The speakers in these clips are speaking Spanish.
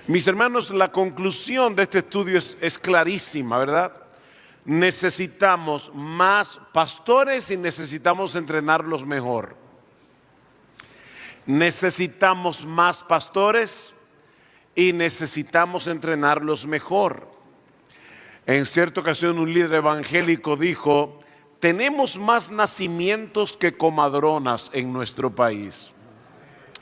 Mis hermanos, la conclusión de este estudio es clarísima, ¿verdad? Necesitamos más pastores y necesitamos entrenarlos mejor. Necesitamos más pastores y necesitamos entrenarlos mejor. En cierta ocasión un líder evangélico dijo: tenemos más nacimientos que comadronas en nuestro país.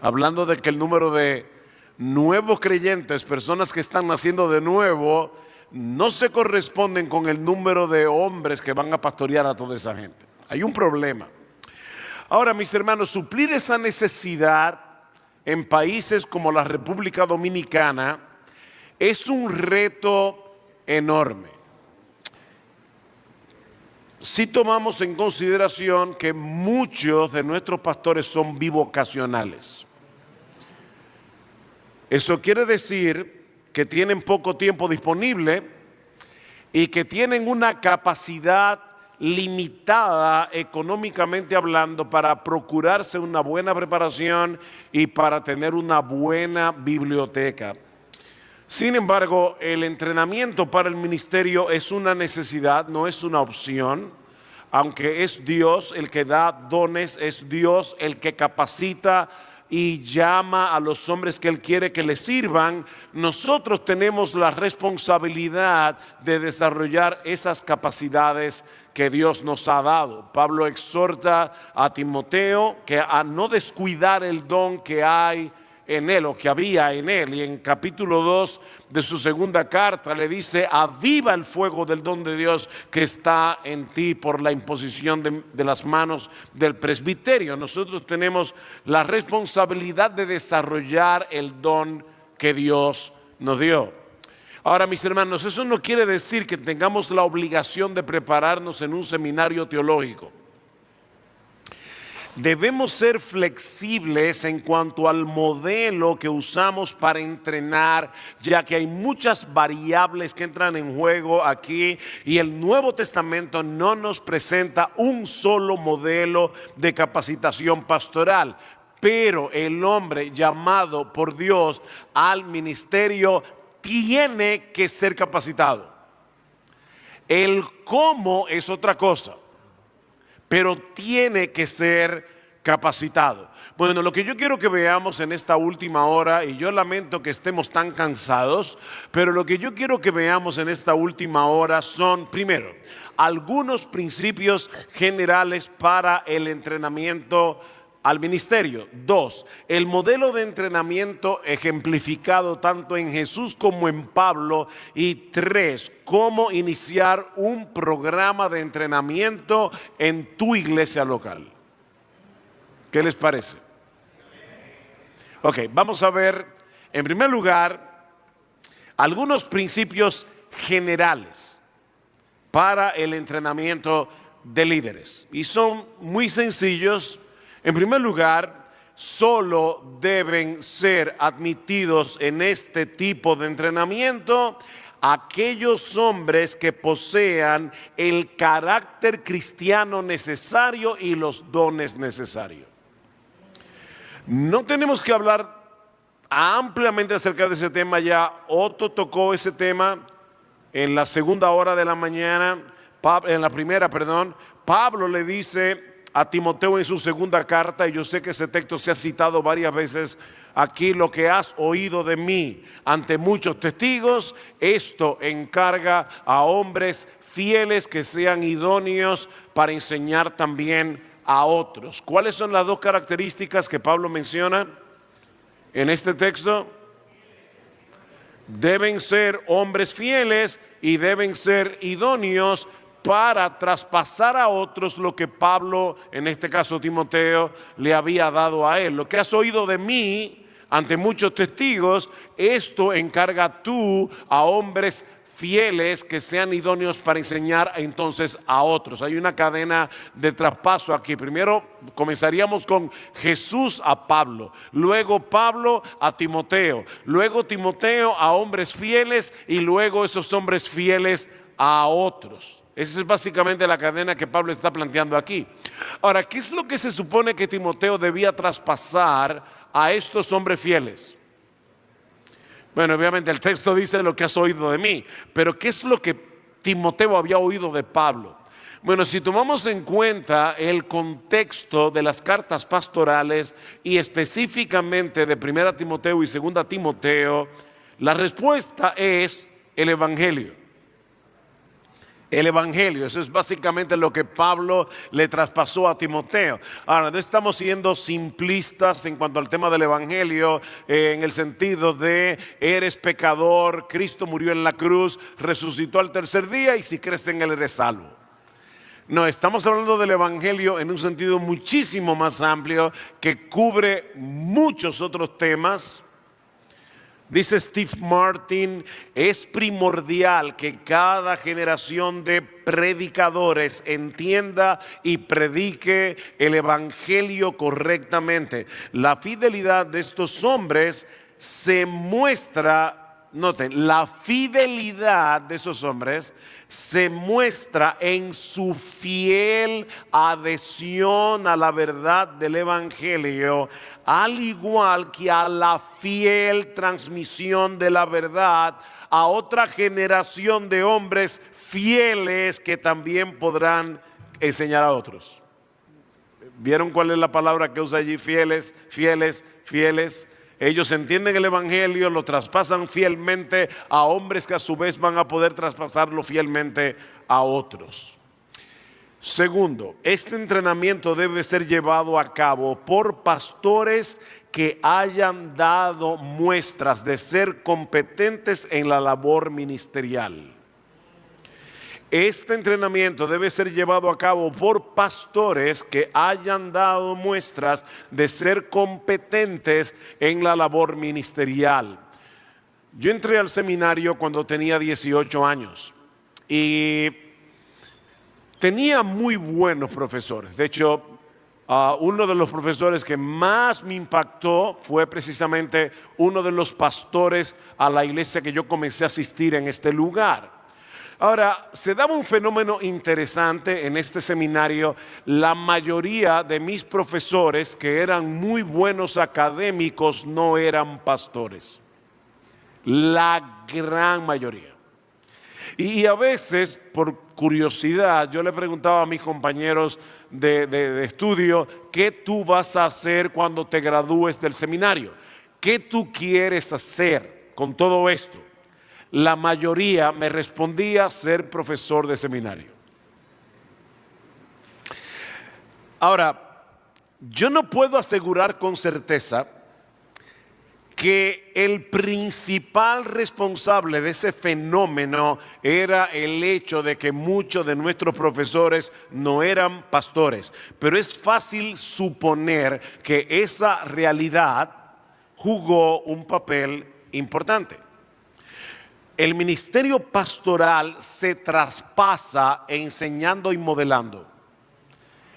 Hablando de que el número de nuevos creyentes, personas que están naciendo de nuevo, no se corresponden con el número de hombres que van a pastorear a toda esa gente. Hay un problema. Ahora, mis hermanos, suplir esa necesidad en países como la República Dominicana es un reto enorme. Si tomamos en consideración que muchos de nuestros pastores son bivocacionales. Eso quiere decir que tienen poco tiempo disponible y que tienen una capacidad limitada económicamente hablando para procurarse una buena preparación y para tener una buena biblioteca. Sin embargo, el entrenamiento para el ministerio es una necesidad, no es una opción. Aunque es Dios el que da dones, es Dios el que capacita y llama a los hombres que Él quiere que le sirvan, nosotros tenemos la responsabilidad de desarrollar esas capacidades que Dios nos ha dado. Pablo exhorta a Timoteo que a no descuidar el don que hay en él o que había en él, y en capítulo 2 de su segunda carta le dice: aviva el fuego del don de Dios que está en ti por la imposición de las manos del presbiterio. Nosotros tenemos la responsabilidad de desarrollar el don que Dios nos dio. Ahora, mis hermanos, eso no quiere decir que tengamos la obligación de prepararnos en un seminario teológico. Debemos ser flexibles en cuanto al modelo que usamos para entrenar, ya que hay muchas variables que entran en juego aquí y el Nuevo Testamento no nos presenta un solo modelo de capacitación pastoral. Pero el hombre llamado por Dios al ministerio tiene que ser capacitado. El cómo es otra cosa, pero tiene que ser capacitado. Bueno, lo que yo quiero que veamos en esta última hora, y yo lamento que estemos tan cansados, pero lo que yo quiero que veamos en esta última hora son, primero, algunos principios generales para el entrenamiento al ministerio. 2, el modelo de entrenamiento ejemplificado tanto en Jesús como en Pablo. Y 3, cómo iniciar un programa de entrenamiento en tu iglesia local. ¿Qué les parece? Ok, vamos a ver, en primer lugar, algunos principios generales para el entrenamiento de líderes. Y son muy sencillos. En primer lugar, solo deben ser admitidos en este tipo de entrenamiento aquellos hombres que posean el carácter cristiano necesario y los dones necesarios. No tenemos que hablar ampliamente acerca de ese tema ya. Otto tocó ese tema en la segunda hora de la mañana, en la primera, perdón. Pablo le dice a Timoteo en su segunda carta, y yo sé que ese texto se ha citado varias veces aquí: lo que has oído de mí ante muchos testigos, esto encarga a hombres fieles que sean idóneos para enseñar también a otros. ¿Cuáles son las dos características que Pablo menciona en este texto? Deben ser hombres fieles y deben ser idóneos para traspasar a otros lo que Pablo, en este caso Timoteo, le había dado a él. Lo que has oído de mí ante muchos testigos, esto encarga tú a hombres fieles que sean idóneos para enseñar entonces a otros. Hay una cadena de traspaso aquí. Primero comenzaríamos con Jesús a Pablo, luego Pablo a Timoteo, luego Timoteo a hombres fieles y luego esos hombres fieles a otros. Esa es básicamente la cadena que Pablo está planteando aquí. Ahora, ¿qué es lo que se supone que Timoteo debía traspasar a estos hombres fieles? Bueno, obviamente el texto dice lo que has oído de mí, pero ¿qué es lo que Timoteo había oído de Pablo? Bueno, si tomamos en cuenta el contexto de las cartas pastorales y específicamente de 1 Timoteo y 2 Timoteo, la respuesta es el Evangelio. El Evangelio, eso es básicamente lo que Pablo le traspasó a Timoteo. Ahora, no estamos siendo simplistas en cuanto al tema del Evangelio, en el sentido de eres pecador, Cristo murió en la cruz, resucitó al tercer día y si crees en él eres salvo. No, estamos hablando del Evangelio en un sentido muchísimo más amplio que cubre muchos otros temas. Dice Steve Martin, es primordial que cada generación de predicadores entienda y predique el Evangelio correctamente. La fidelidad de estos hombres se muestra, noten, la fidelidad de esos hombres se muestra en su fiel adhesión a la verdad del Evangelio, al igual que a la fiel transmisión de la verdad a otra generación de hombres fieles que también podrán enseñar a otros. ¿Vieron cuál es la palabra que usa allí? Fieles, fieles, fieles. Ellos entienden el Evangelio, lo traspasan fielmente a hombres que a su vez van a poder traspasarlo fielmente a otros. Segundo, este entrenamiento debe ser llevado a cabo por pastores que hayan dado muestras de ser competentes en la labor ministerial. Este entrenamiento debe ser llevado a cabo por pastores que hayan dado muestras de ser competentes en la labor ministerial. Yo entré al seminario cuando tenía 18 años y tenía muy buenos profesores. De hecho, uno de los profesores que más me impactó fue precisamente uno de los pastores a la iglesia que yo comencé a asistir en este lugar. Ahora, se daba un fenómeno interesante en este seminario. La mayoría de mis profesores, que eran muy buenos académicos, no eran pastores. La gran mayoría. Y a veces, por curiosidad, yo le preguntaba a mis compañeros de estudio, ¿qué tú vas a hacer cuando te gradúes del seminario? ¿Qué tú quieres hacer con todo esto? La mayoría me respondía ser profesor de seminario. Ahora, yo no puedo asegurar con certeza que el principal responsable de ese fenómeno era el hecho de que muchos de nuestros profesores no eran pastores, pero es fácil suponer que esa realidad jugó un papel importante. El ministerio pastoral se traspasa enseñando y modelando.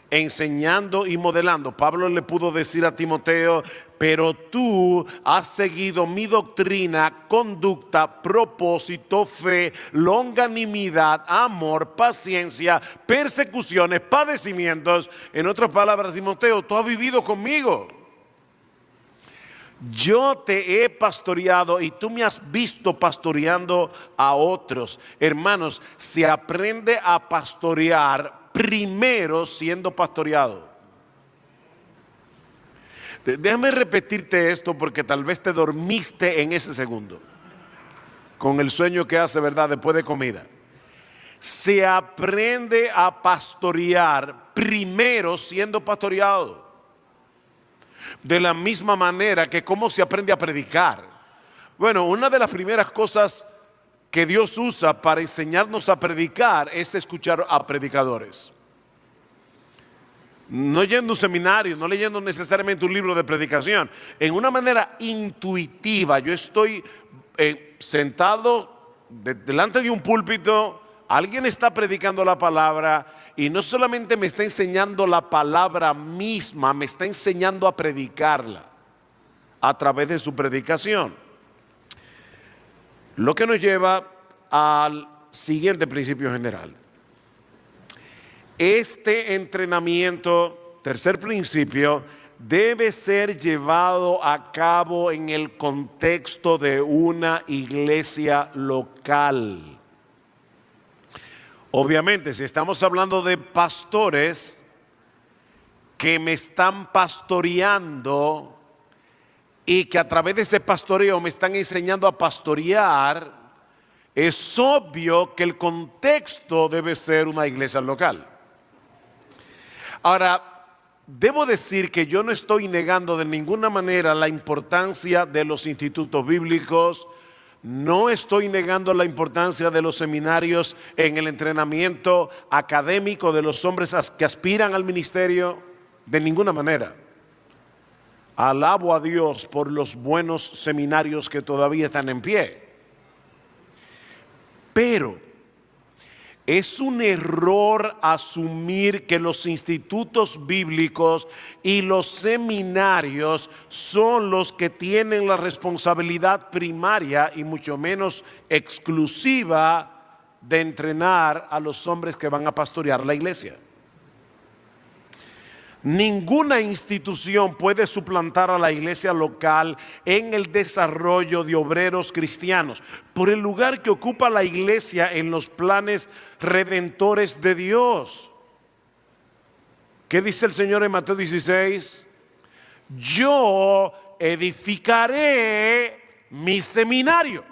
Enseñando y modelando. Pablo le pudo decir a Timoteo, pero tú has seguido mi doctrina, conducta, propósito, fe, longanimidad, amor, paciencia, persecuciones, padecimientos. En otras palabras, Timoteo, tú has vivido conmigo. Yo te he pastoreado y tú me has visto pastoreando a otros. Hermanos, se aprende a pastorear primero siendo pastoreado. Déjame repetirte esto porque tal vez te dormiste en ese segundo con el sueño que hace, ¿verdad? Después de comida. Se aprende a pastorear primero siendo pastoreado. De la misma manera que cómo se aprende a predicar. Bueno, una de las primeras cosas que Dios usa para enseñarnos a predicar es escuchar a predicadores. No yendo a un seminario, no leyendo necesariamente un libro de predicación. En una manera intuitiva, yo estoy sentado delante de un púlpito, alguien está predicando la palabra y no solamente me está enseñando la palabra misma, me está enseñando a predicarla a través de su predicación. Lo que nos lleva al siguiente principio general. Este entrenamiento, tercer principio, debe ser llevado a cabo en el contexto de una iglesia local. Obviamente, si estamos hablando de pastores que me están pastoreando y que a través de ese pastoreo me están enseñando a pastorear, es obvio que el contexto debe ser una iglesia local. Ahora, debo decir que yo no estoy negando de ninguna manera la importancia de los institutos bíblicos, no estoy negando la importancia de los seminarios en el entrenamiento académico de los hombres que aspiran al ministerio, de ninguna manera. Alabo a Dios por los buenos seminarios que todavía están en pie. Pero es un error asumir que los institutos bíblicos y los seminarios son los que tienen la responsabilidad primaria y mucho menos exclusiva de entrenar a los hombres que van a pastorear la iglesia. Ninguna institución puede suplantar a la iglesia local en el desarrollo de obreros cristianos, por el lugar que ocupa la iglesia en los planes redentores de Dios. ¿Qué dice el Señor en Mateo 16? Yo edificaré mi seminario.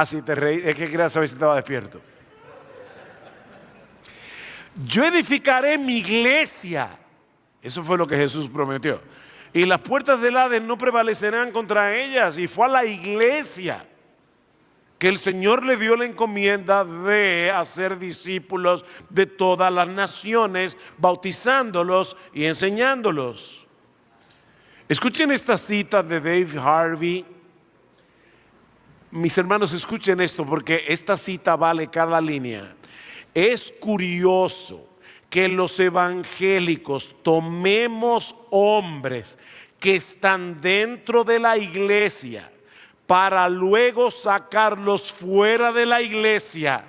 Si te reí, es que quería saber si estaba despierto. Yo edificaré mi iglesia. Eso fue lo que Jesús prometió. Y las puertas del Hades no prevalecerán contra ellas. Y fue a la iglesia que el Señor le dio la encomienda de hacer discípulos de todas las naciones, bautizándolos y enseñándolos. Escuchen esta cita de Dave Harvey. Mis hermanos, escuchen esto porque esta cita vale cada línea. Es curioso que los evangélicos tomemos hombres que están dentro de la iglesia para luego sacarlos fuera de la iglesia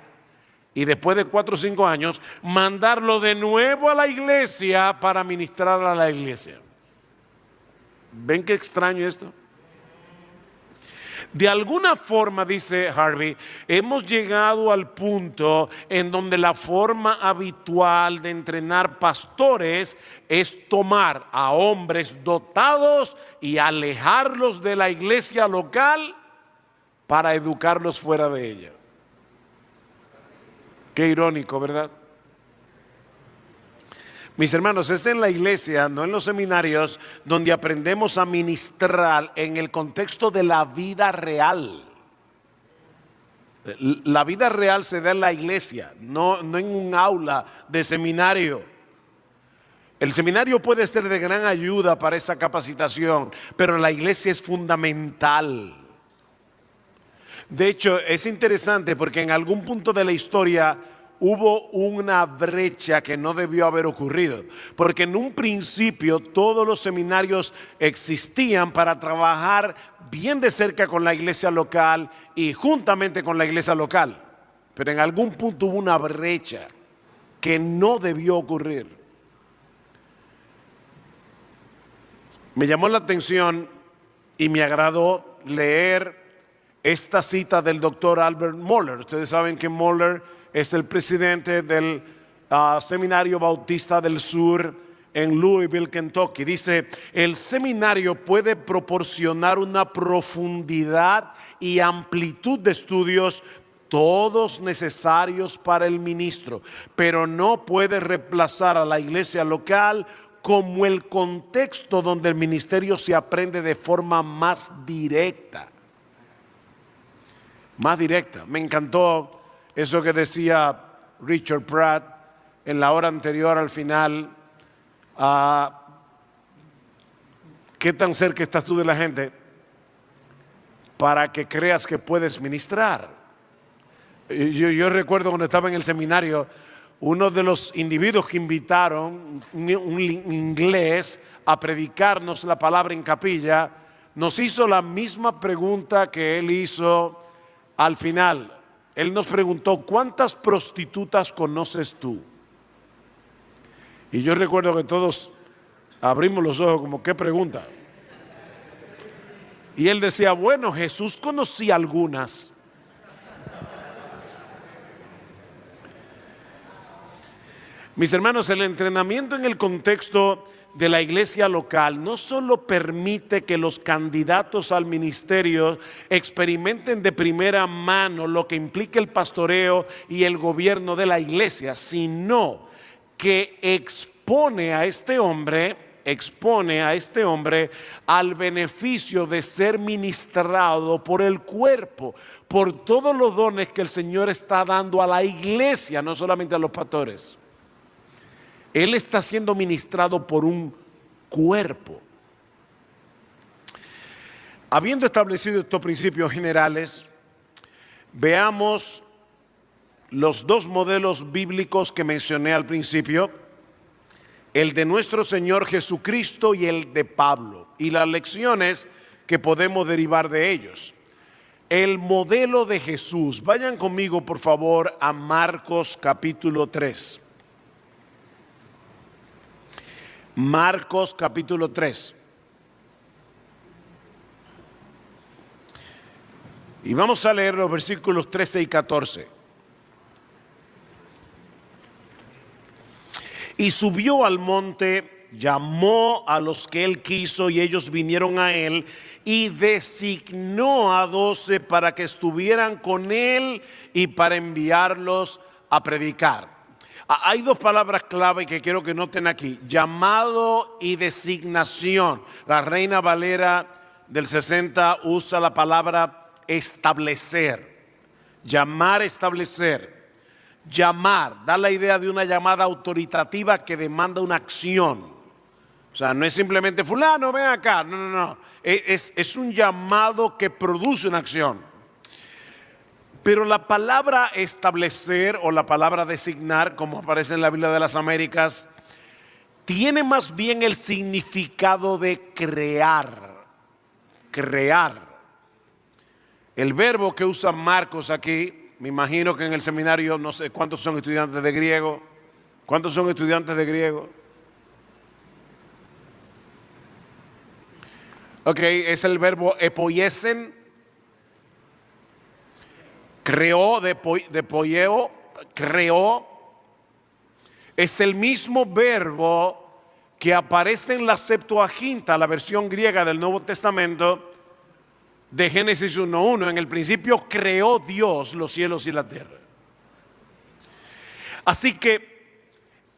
y después de 4 o 5 años mandarlo de nuevo a la iglesia para ministrar a la iglesia. ¿Ven qué extraño esto? De alguna forma, dice Harvey, hemos llegado al punto en donde la forma habitual de entrenar pastores es tomar a hombres dotados y alejarlos de la iglesia local para educarlos fuera de ella. Qué irónico, ¿verdad? Mis hermanos, es en la iglesia, no en los seminarios, donde aprendemos a ministrar en el contexto de la vida real. La vida real se da en la iglesia, no en un aula de seminario. El seminario puede ser de gran ayuda para esa capacitación, pero la iglesia es fundamental. De hecho, es interesante porque en algún punto de la historia hubo una brecha que no debió haber ocurrido, porque en un principio todos los seminarios existían para trabajar bien de cerca con la iglesia local y juntamente con la iglesia local, pero en algún punto hubo una brecha que no debió ocurrir. Me llamó la atención y me agradó leer esta cita del doctor Albert Mohler. Ustedes saben que Mohler es el presidente del Seminario Bautista del Sur en Louisville, Kentucky. Dice, el seminario puede proporcionar una profundidad y amplitud de estudios, todos necesarios para el ministro, pero no puede reemplazar a la iglesia local como el contexto donde el ministerio se aprende de forma más directa. Más directa. Me encantó eso que decía Richard Pratt en la hora anterior al final. ¿Qué tan cerca estás tú de la gente para que creas que puedes ministrar? Yo recuerdo cuando estaba en el seminario, uno de los individuos que invitaron, un inglés, a predicarnos la palabra en capilla, nos hizo la misma pregunta que él hizo al final. Él nos preguntó, ¿cuántas prostitutas conoces tú? Y yo recuerdo que todos abrimos los ojos como, ¿qué pregunta? Y él decía, bueno, Jesús conocía algunas. Mis hermanos, el entrenamiento en el contexto de la iglesia local no solo permite que los candidatos al ministerio experimenten de primera mano lo que implica el pastoreo y el gobierno de la iglesia, sino que expone a este hombre al beneficio de ser ministrado por el cuerpo, por todos los dones que el Señor está dando a la iglesia, no solamente a los pastores. Él está siendo ministrado por un cuerpo. Habiendo establecido estos principios generales, veamos los dos modelos bíblicos que mencioné al principio, el de nuestro Señor Jesucristo y el de Pablo, y las lecciones que podemos derivar de ellos. El modelo de Jesús. Vayan conmigo, por favor, a Marcos capítulo 3. Marcos capítulo 3. Y vamos a leer los versículos 13 y 14. Y subió al monte, llamó a los que él quiso y ellos vinieron a él, y designó a 12 para que estuvieran con él y para enviarlos a predicar. Hay dos palabras clave que quiero que noten aquí: llamado y designación. La Reina Valera del 60 usa la palabra establecer. Llamar, establecer. Llamar, da la idea de una llamada autoritativa que demanda una acción. O sea, no es simplemente fulano, ven acá. No. Es un llamado que produce una acción. Pero la palabra establecer o la palabra designar, como aparece en la Biblia de las Américas, tiene más bien el significado de crear. Crear. El verbo que usa Marcos aquí, me imagino que en el seminario, no sé cuántos son estudiantes de griego. ¿Cuántos son estudiantes de griego? Ok, es el verbo epoiesen. Creó, de poieo, creó. Es el mismo verbo que aparece en la Septuaginta, la versión griega del Nuevo Testamento, de Génesis 1:1. En el principio creó Dios los cielos y la tierra. Así que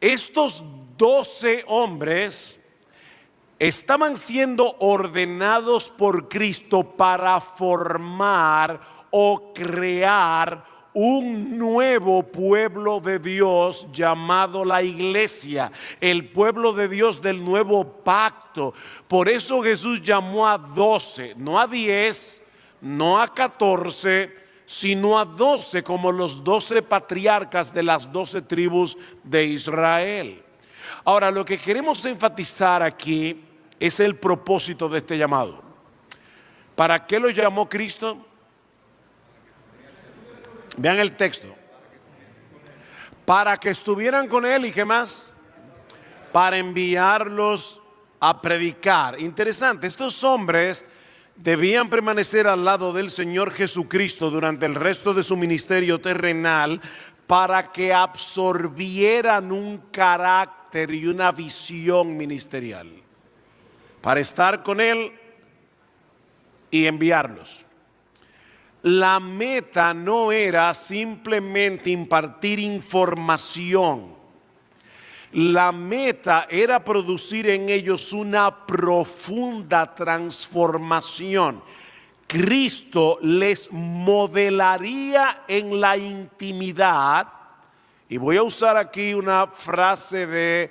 estos 12 hombres estaban siendo ordenados por Cristo para formar o crear un nuevo pueblo de Dios llamado la iglesia, el pueblo de Dios del nuevo pacto. Por eso Jesús llamó a 12, no a 10, no a 14, sino a 12, como los 12 patriarcas de las 12 tribus de Israel. Ahora, lo que queremos enfatizar aquí es el propósito de este llamado. ¿Para qué lo llamó Cristo? Vean el texto. Para que estuvieran con él, ¿y qué más? Para enviarlos a predicar. Interesante, estos hombres debían permanecer al lado del Señor Jesucristo durante el resto de su ministerio terrenal para que absorbieran un carácter y una visión ministerial. Para estar con él y enviarlos. La meta no era simplemente impartir información. La meta era producir en ellos una profunda transformación. Cristo les modelaría en la intimidad, y voy a usar aquí una frase de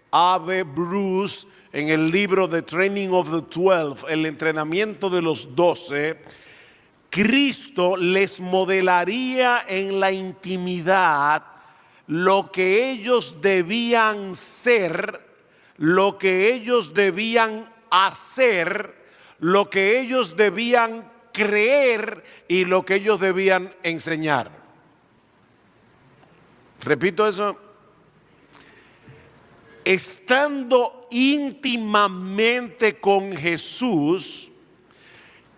Ave Bruce en el libro The Training of the 12, el entrenamiento de los 12. Cristo les modelaría en la intimidad lo que ellos debían ser, lo que ellos debían hacer, lo que ellos debían creer y lo que ellos debían enseñar. Repito eso. estando íntimamente con Jesús,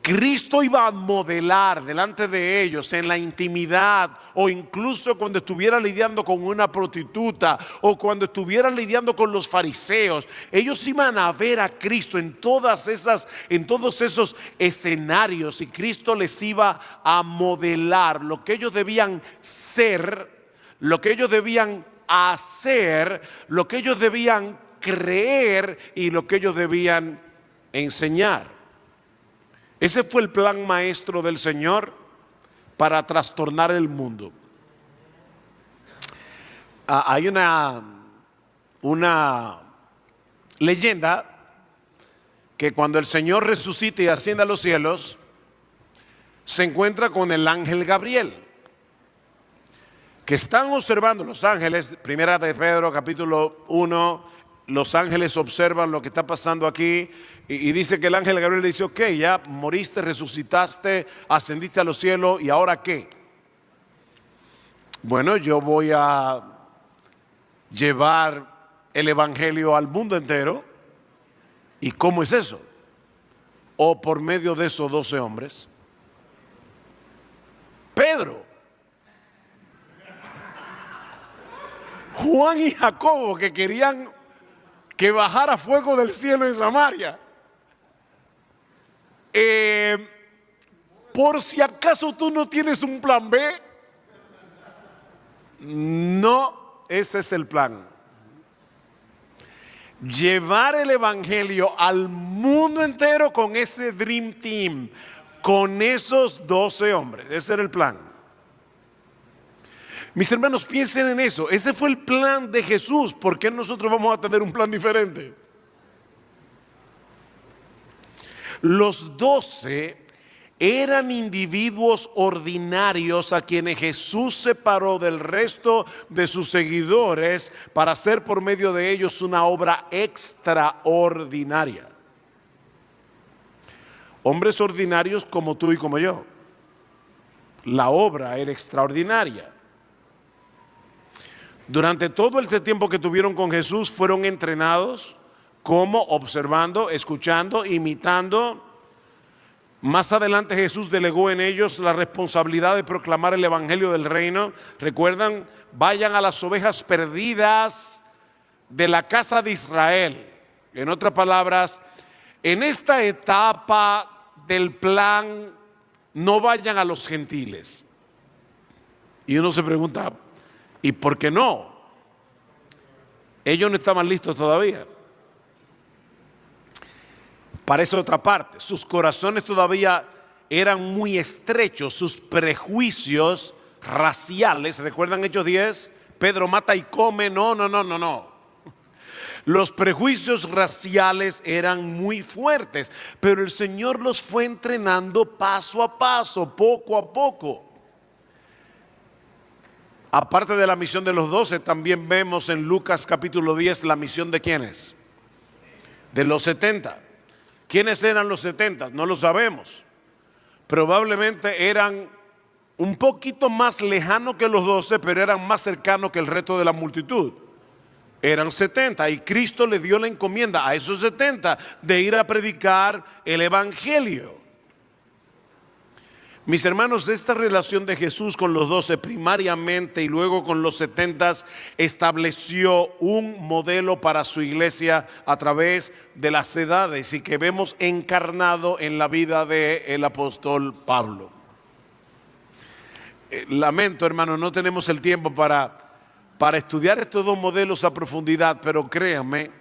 Cristo iba a modelar delante de ellos en la intimidad, o incluso cuando estuviera lidiando con una prostituta o cuando estuviera lidiando con los fariseos. Ellos iban a ver a Cristo en todos esos escenarios, y Cristo les iba a modelar lo que ellos debían ser, lo que ellos debían hacer, lo que ellos debían creer y lo que ellos debían enseñar. Ese fue el plan maestro del Señor para trastornar el mundo. Hay una leyenda que cuando el Señor resucita y asciende a los cielos, se encuentra con el ángel Gabriel, que están observando los ángeles. Primera de Pedro capítulo 1, los ángeles observan lo que está pasando aquí y dice que el ángel Gabriel le dice: ok, ya moriste, resucitaste, ascendiste a los cielos, ¿y ahora qué? Bueno, yo voy a llevar el evangelio al mundo entero. ¿Y cómo es eso? O por medio de esos 12 hombres. Pedro, Juan y Jacobo, que querían que bajara fuego del cielo en Samaria. Por si acaso tú no tienes un plan B. No, ese es el plan. Llevar el evangelio al mundo entero con ese Dream Team, con esos 12 hombres. Ese era el plan. Mis hermanos, piensen en eso. Ese fue el plan de Jesús. ¿Por qué nosotros vamos a tener un plan diferente? Los 12 eran individuos ordinarios a quienes Jesús separó del resto de sus seguidores para hacer por medio de ellos una obra extraordinaria. Hombres ordinarios como tú y como yo. La obra era extraordinaria. Durante todo este tiempo que tuvieron con Jesús, fueron entrenados como observando, escuchando, imitando. Más adelante Jesús delegó en ellos la responsabilidad de proclamar el evangelio del reino. ¿Recuerdan? Vayan a las ovejas perdidas de la casa de Israel. En otras palabras, en esta etapa del plan, no vayan a los gentiles. Y uno se pregunta: ¿y por qué no? Ellos no estaban listos todavía. Para esa otra parte, sus corazones todavía eran muy estrechos, sus prejuicios raciales. ¿Recuerdan Hechos 10? Pedro mata y come. No. Los prejuicios raciales eran muy fuertes, pero el Señor los fue entrenando paso a paso, poco a poco. Aparte de la misión de los 12, también vemos en Lucas capítulo 10 la misión de ¿quiénes? De los 70. ¿Quiénes eran los 70? No lo sabemos. Probablemente eran un poquito más lejanos que los 12, pero eran más cercanos que el resto de la multitud. Eran 70 y Cristo le dio la encomienda a esos 70 de ir a predicar el evangelio. Mis hermanos, esta relación de Jesús con los 12 primariamente y luego con los 70 estableció un modelo para su iglesia a través de las edades y que vemos encarnado en la vida del apóstol Pablo. Lamento, hermano, no tenemos el tiempo para estudiar estos dos modelos a profundidad, pero créanme,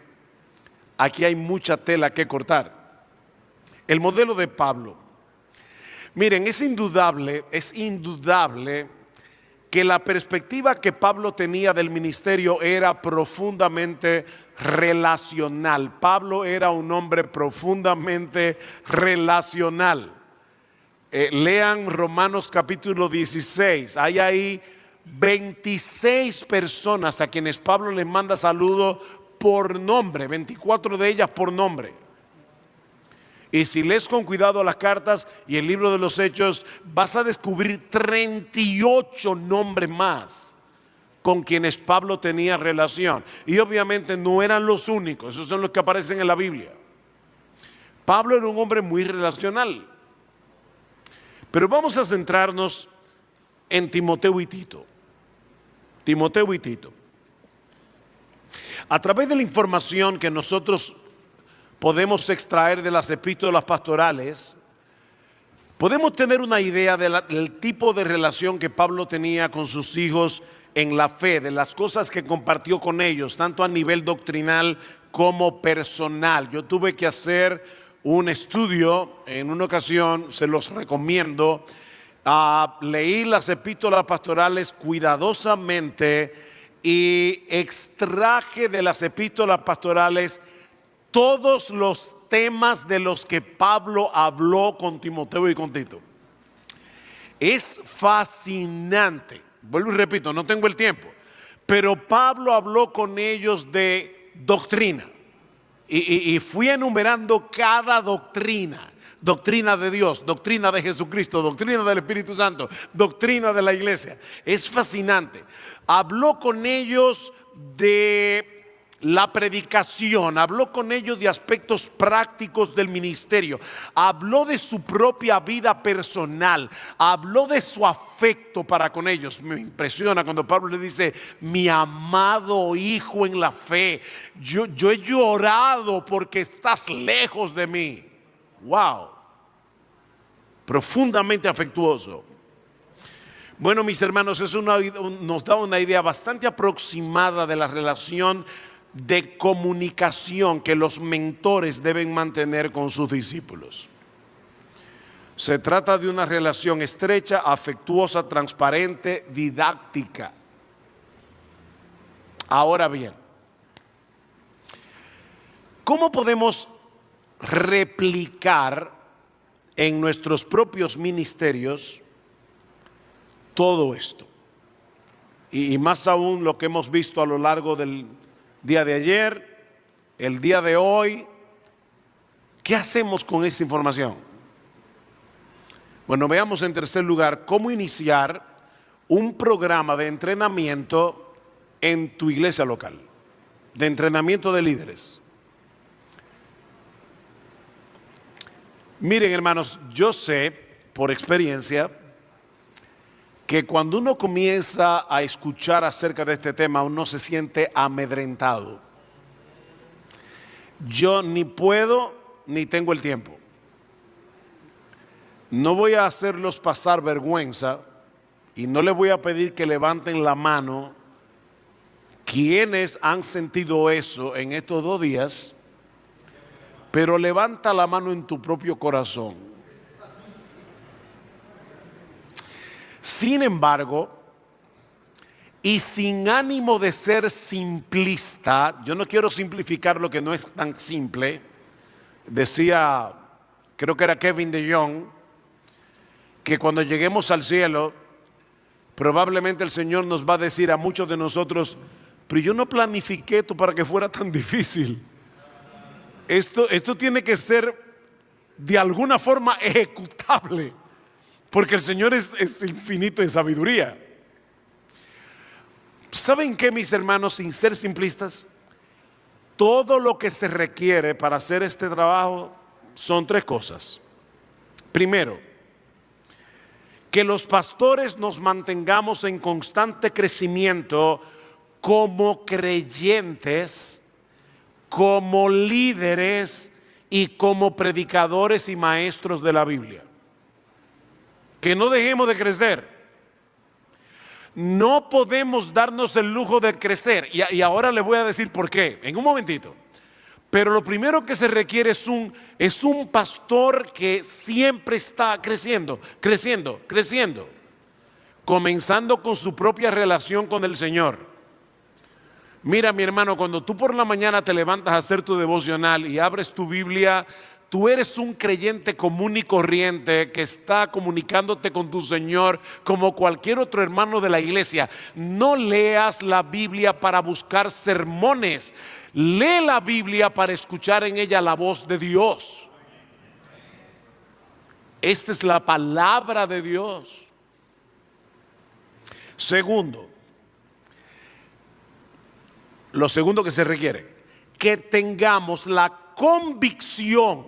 aquí hay mucha tela que cortar. El modelo de Pablo. Miren, es indudable que la perspectiva que Pablo tenía del ministerio era profundamente relacional. Pablo era un hombre profundamente relacional. Lean Romanos capítulo 16, hay ahí 26 personas a quienes Pablo les manda saludos por nombre, 24 de ellas por nombre. Y si lees con cuidado las cartas y el libro de los Hechos, vas a descubrir 38 nombres más con quienes Pablo tenía relación. Y obviamente no eran los únicos, esos son los que aparecen en la Biblia. Pablo era un hombre muy relacional. Pero vamos a centrarnos en Timoteo y Tito. Timoteo y Tito. A través de la información que nosotros podemos extraer de las epístolas pastorales, podemos tener una idea del tipo de relación que Pablo tenía con sus hijos en la fe, de las cosas que compartió con ellos, tanto a nivel doctrinal como personal. Yo tuve que hacer un estudio en una ocasión, se los recomiendo. Leí las epístolas pastorales cuidadosamente y extraje de las epístolas pastorales todos los temas de los que Pablo habló con Timoteo y con Tito. Es fascinante. Vuelvo y repito, no tengo el tiempo, pero Pablo habló con ellos de doctrina y fui enumerando cada doctrina. Doctrina de Dios, doctrina de Jesucristo, doctrina del Espíritu Santo, doctrina de la iglesia. Es fascinante. Habló con ellos de la predicación, habló con ellos de aspectos prácticos del ministerio, habló de su propia vida personal, habló de su afecto para con ellos. Me impresiona cuando Pablo le dice: mi amado hijo en la fe, yo he llorado porque estás lejos de mí. Wow, profundamente afectuoso. Bueno, mis hermanos, eso nos da una idea bastante aproximada de la relación de comunicación que los mentores deben mantener con sus discípulos. Se trata de una relación estrecha, afectuosa, transparente, didáctica. Ahora bien, ¿cómo podemos replicar en nuestros propios ministerios todo esto? Y más aún lo que hemos visto a lo largo del día de ayer, el día de hoy. ¿Qué hacemos con esta información? Bueno, veamos en tercer lugar cómo iniciar un programa de entrenamiento en tu iglesia local, de entrenamiento de líderes. Miren, hermanos, yo sé por experiencia que cuando uno comienza a escuchar acerca de este tema, uno se siente amedrentado. Yo ni puedo ni tengo el tiempo. No voy a hacerlos pasar vergüenza y no les voy a pedir que levanten la mano quienes han sentido eso en estos 2 días, pero levanta la mano en tu propio corazón. Sin embargo, y sin ánimo de ser simplista, yo no quiero simplificar lo que no es tan simple. Decía, creo que era Kevin DeYoung, que cuando lleguemos al cielo, probablemente el Señor nos va a decir a muchos de nosotros: pero yo no planifiqué esto para que fuera tan difícil. Esto tiene que ser de alguna forma ejecutable, porque el Señor es infinito en sabiduría. ¿Saben qué, mis hermanos? Sin ser simplistas, todo lo que se requiere para hacer este trabajo son 3 cosas. Primero, que los pastores nos mantengamos en constante crecimiento como creyentes, como líderes y como predicadores y maestros de la Biblia. Que no dejemos de crecer. No podemos darnos el lujo de crecer. Y ahora les voy a decir por qué, en un momentito. Pero lo primero que se requiere es un pastor que siempre está creciendo, comenzando con su propia relación con el Señor. Mira, mi hermano, cuando tú por la mañana te levantas a hacer tu devocional y abres tu Biblia, tú eres un creyente común y corriente que está comunicándote con tu Señor como cualquier otro hermano de la iglesia. No leas la Biblia para buscar sermones. Lee la Biblia para escuchar en ella la voz de Dios. Esta es la palabra de Dios. Segundo, Lo segundo que se requiere, que tengamos la convicción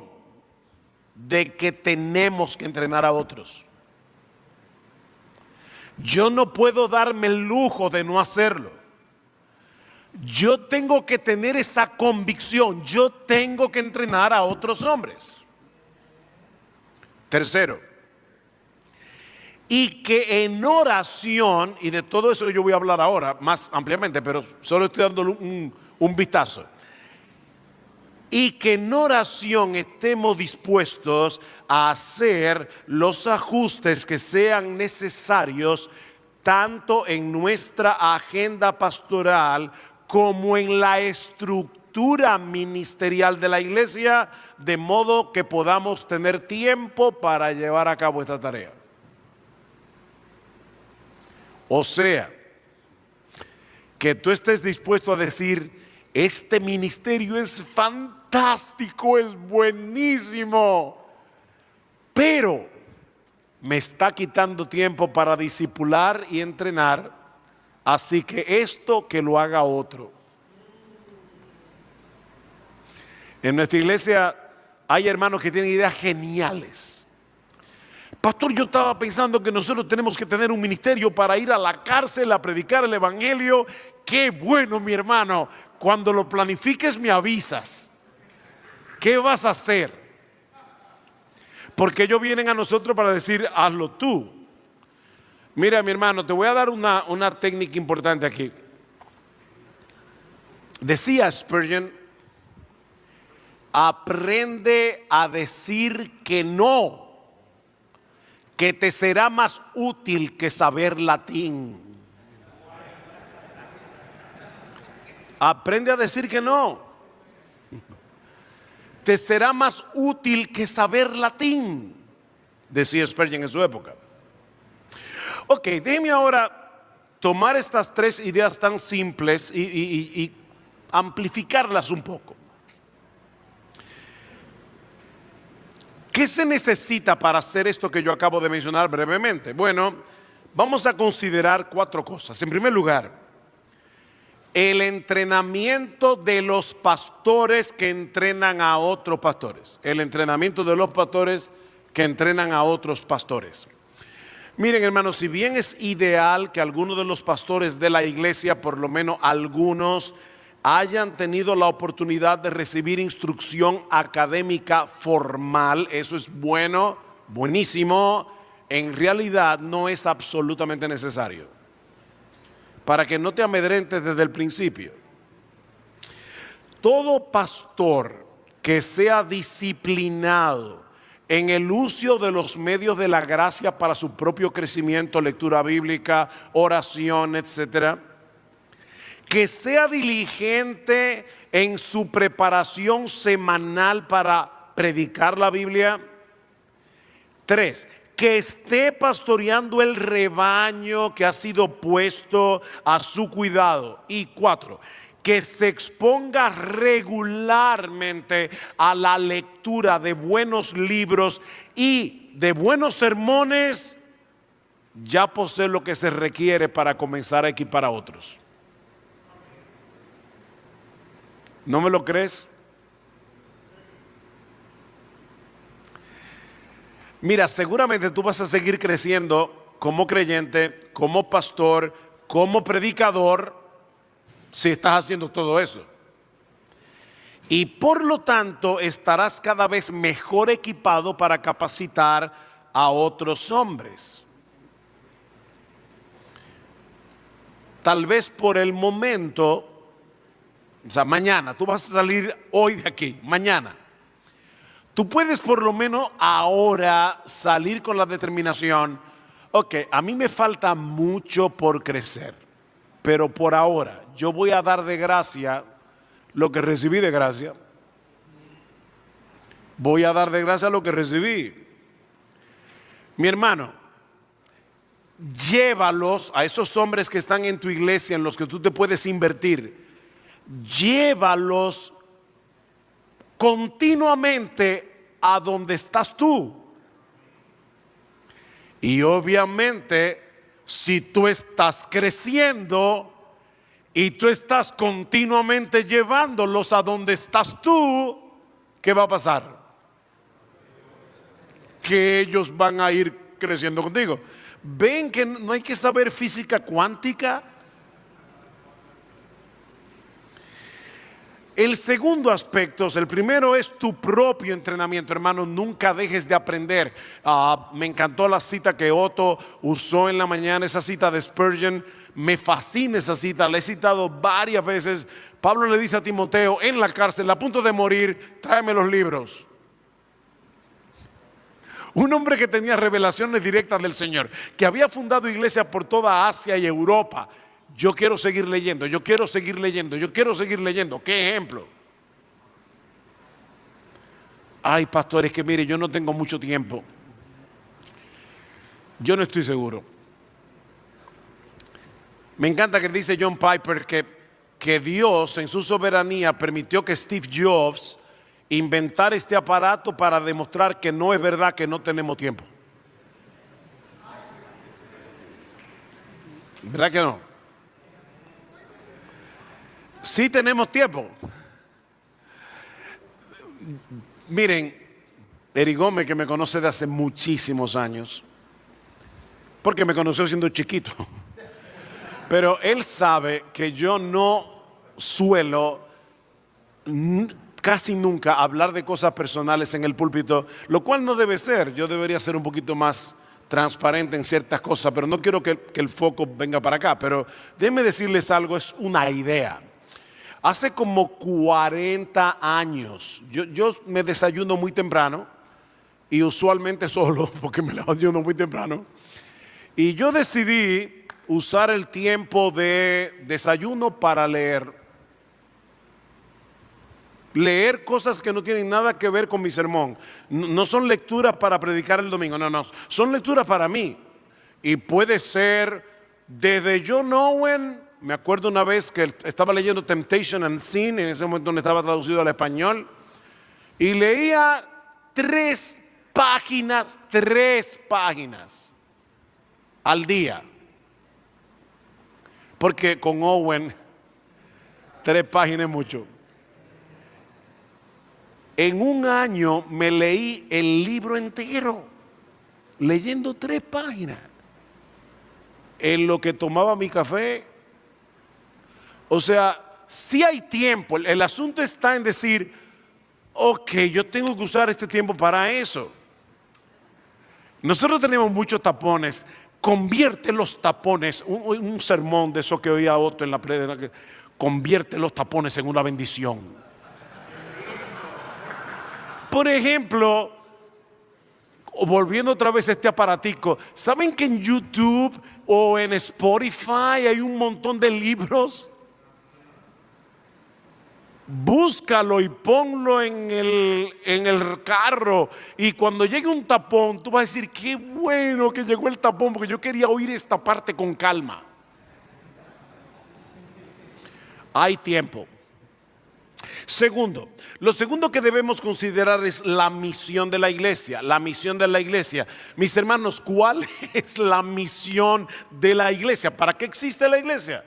de que tenemos que entrenar a otros. Yo no puedo darme el lujo de no hacerlo. Yo tengo que tener esa convicción. Yo tengo que entrenar a otros hombres. Tercero, y que en oración, y de todo eso yo voy a hablar ahora más ampliamente, pero solo estoy dando un vistazo. Y que en oración estemos dispuestos a hacer los ajustes que sean necesarios, tanto en nuestra agenda pastoral como en la estructura ministerial de la iglesia, de modo que podamos tener tiempo para llevar a cabo esta tarea. O sea, que tú estés dispuesto a decir: este ministerio es fantástico, es buenísimo, pero me está quitando tiempo para discipular y entrenar, así que esto que lo haga otro. En nuestra iglesia hay hermanos que tienen ideas geniales. Pastor, yo estaba pensando que nosotros tenemos que tener un ministerio para ir a la cárcel a predicar el evangelio. Qué bueno, mi hermano. Cuando lo planifiques me avisas. ¿Qué vas a hacer? Porque ellos vienen a nosotros para decir: hazlo tú. Mira, mi hermano, te voy a dar una técnica importante aquí. Decía Spurgeon: aprende a decir que no, que te será más útil que saber latín. Aprende a decir que no. Te será más útil que saber latín, decía Spurgeon en su época. Ok, déjeme ahora tomar estas tres ideas tan simples y amplificarlas un poco. ¿Qué se necesita para hacer esto que yo acabo de mencionar brevemente? Bueno, vamos a considerar 4 cosas. En primer lugar, el entrenamiento de los pastores que entrenan a otros pastores. El entrenamiento de los pastores que entrenan a otros pastores. Miren, hermanos, si bien es ideal que algunos de los pastores de la iglesia, por lo menos algunos, hayan tenido la oportunidad de recibir instrucción académica formal, eso es bueno, buenísimo, en realidad no es absolutamente necesario. Para que no te amedrentes desde el principio. Todo pastor que sea disciplinado en el uso de los medios de la gracia para su propio crecimiento, lectura bíblica, oración, etcétera, que sea diligente en su preparación semanal para predicar la Biblia. 3, que esté pastoreando el rebaño que ha sido puesto a su cuidado. Y 4, que se exponga regularmente a la lectura de buenos libros y de buenos sermones. Ya posee lo que se requiere para comenzar a equipar a otros. ¿No me lo crees? Mira, seguramente tú vas a seguir creciendo como creyente, como pastor, como predicador, si estás haciendo todo eso. Y por lo tanto estarás cada vez mejor equipado para capacitar a otros hombres. Tal vez por el momento, o sea, mañana, tú vas a salir hoy de aquí, mañana. Tú puedes por lo menos ahora salir con la determinación: ok, a mí me falta mucho por crecer, pero por ahora yo voy a dar de gracia lo que recibí de gracia. Voy a dar de gracia lo que recibí. Mi hermano, llévalos a esos hombres que están en tu iglesia, en los que tú te puedes invertir. Llévalos continuamente a donde estás tú. Y obviamente, si tú estás creciendo, y tú estás continuamente llevándolos a donde estás tú, ¿qué va a pasar? Que ellos van a ir creciendo contigo. ¿Ven que no hay que saber física cuántica? El segundo aspecto, el primero es tu propio entrenamiento, hermano. Nunca dejes de aprender. Me encantó la cita que Otto usó en la mañana, esa cita de Spurgeon. Me fascina esa cita, la he citado varias veces. Pablo le dice a Timoteo en la cárcel, a punto de morir: tráeme los libros. Un hombre que tenía revelaciones directas del Señor, que había fundado iglesias por toda Asia y Europa. Yo quiero seguir leyendo, yo quiero seguir leyendo, yo quiero seguir leyendo. ¿Qué ejemplo? Ay, pastor, es que mire, yo no tengo mucho tiempo. Yo no estoy seguro. Me encanta que dice John Piper que Dios en su soberanía permitió que Steve Jobs inventara este aparato para demostrar que no es verdad que no tenemos tiempo. ¿Verdad que no? Sí tenemos tiempo. Miren, Eric Gómez, que me conoce de hace muchísimos años, porque me conoció siendo chiquito, pero él sabe que yo no suelo casi nunca hablar de cosas personales en el púlpito, lo cual no debe ser. Yo debería ser un poquito más transparente en ciertas cosas, pero no quiero que el foco venga para acá. Pero déjenme decirles algo, es una idea. Hace como 40 años, yo me desayuno muy temprano, y usualmente solo, porque me desayuno muy temprano, y yo decidí usar el tiempo de desayuno para leer cosas que no tienen nada que ver con mi sermón. No son lecturas para predicar el domingo, no, son lecturas para mí. Y puede ser desde John Owen. Me acuerdo una vez que estaba leyendo Temptation and Sin, en ese momento no estaba traducido al español, y leía 3 páginas al día. Porque con Owen 3 páginas es mucho. En un año me leí el libro entero, leyendo 3 páginas, en lo que tomaba mi café. O sea, sí hay tiempo. El asunto está en decir, ok, yo tengo que usar este tiempo para eso. Nosotros tenemos muchos tapones. Convierte los tapones, un sermón de eso que oía Otto en la predicación, convierte los tapones en una bendición. Por ejemplo, volviendo otra vez a este aparatico, ¿saben que en YouTube o en Spotify hay un montón de libros? Búscalo y ponlo en el carro, y cuando llegue un tapón, tú vas a decir: qué bueno que llegó el tapón, porque yo quería oír esta parte con calma. Hay tiempo. Segundo, lo segundo que debemos considerar es la misión de la iglesia. La misión de la iglesia. Mis hermanos, ¿cuál es la misión de la iglesia? ¿Para qué existe la iglesia?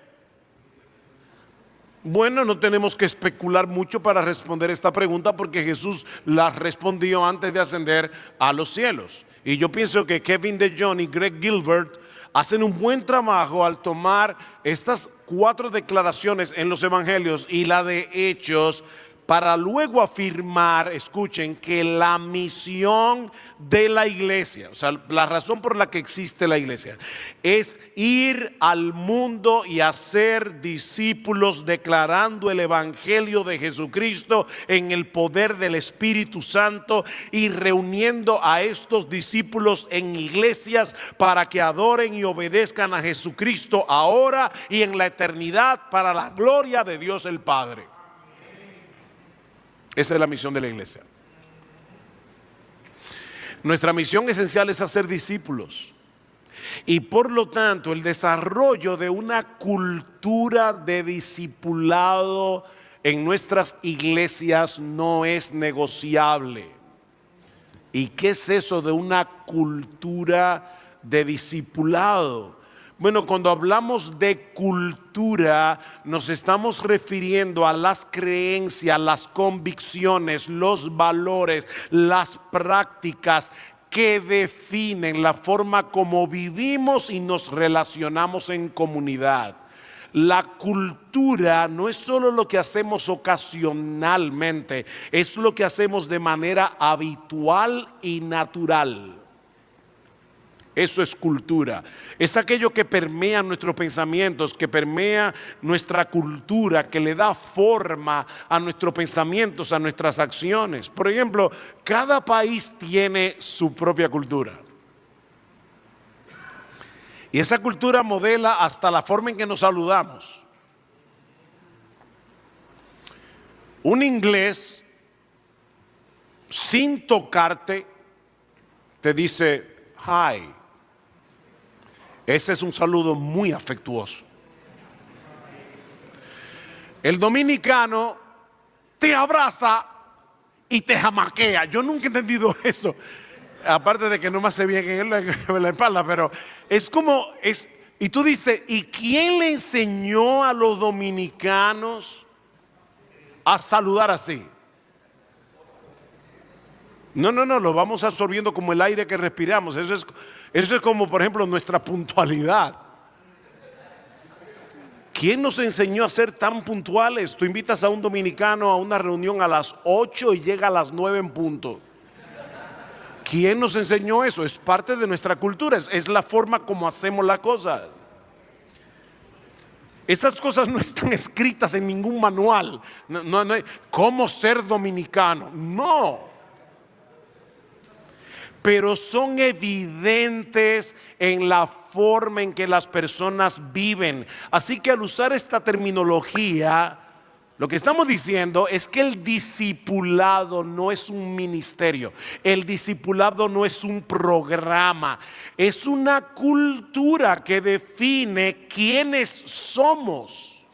Bueno, no tenemos que especular mucho para responder esta pregunta, porque Jesús la respondió antes de ascender a los cielos. Y yo pienso que Kevin DeJohn y Greg Gilbert hacen un buen trabajo al tomar estas 4 declaraciones en los evangelios y la de Hechos, para luego afirmar, escuchen, que la misión de la iglesia, o sea, la razón por la que existe la iglesia, es ir al mundo y hacer discípulos, declarando el evangelio de Jesucristo en el poder del Espíritu Santo, y reuniendo a estos discípulos en iglesias para que adoren y obedezcan a Jesucristo ahora y en la eternidad, para la gloria de Dios el Padre. Esa es la misión de la iglesia. Nuestra misión esencial es hacer discípulos, y por lo tanto el desarrollo de una cultura de discipulado en nuestras iglesias no es negociable. ¿Y qué es eso de una cultura de discipulado? Bueno, cuando hablamos de cultura, nos estamos refiriendo a las creencias, las convicciones, los valores, las prácticas que definen la forma como vivimos y nos relacionamos en comunidad. La cultura no es solo lo que hacemos ocasionalmente, es lo que hacemos de manera habitual y natural. Eso es cultura. Es aquello que permea nuestros pensamientos, que permea nuestra cultura, que le da forma a nuestros pensamientos, a nuestras acciones. Por ejemplo, cada país tiene su propia cultura. Y esa cultura modela hasta la forma en que nos saludamos. Un inglés, sin tocarte, te dice hi. Ese es un saludo muy afectuoso. El dominicano te abraza y te jamaquea. Yo nunca he entendido eso. Aparte de que no me hace bien en la espalda, pero es como, y tú dices, ¿y quién le enseñó a los dominicanos a saludar así? No, lo vamos absorbiendo como el aire que respiramos. Eso es como, por ejemplo, nuestra puntualidad. ¿Quién nos enseñó a ser tan puntuales? Tú invitas a un dominicano a una reunión a las 8 y llega a las 9 en punto. ¿Quién nos enseñó eso? Es parte de nuestra cultura, es la forma como hacemos las cosas. Esas cosas no están escritas en ningún manual. No, ¿cómo ser dominicano? No. Pero son evidentes en la forma en que las personas viven. Así que al usar esta terminología, lo que estamos diciendo es que el discipulado no es un ministerio, el discipulado no es un programa, es una cultura que define quiénes somos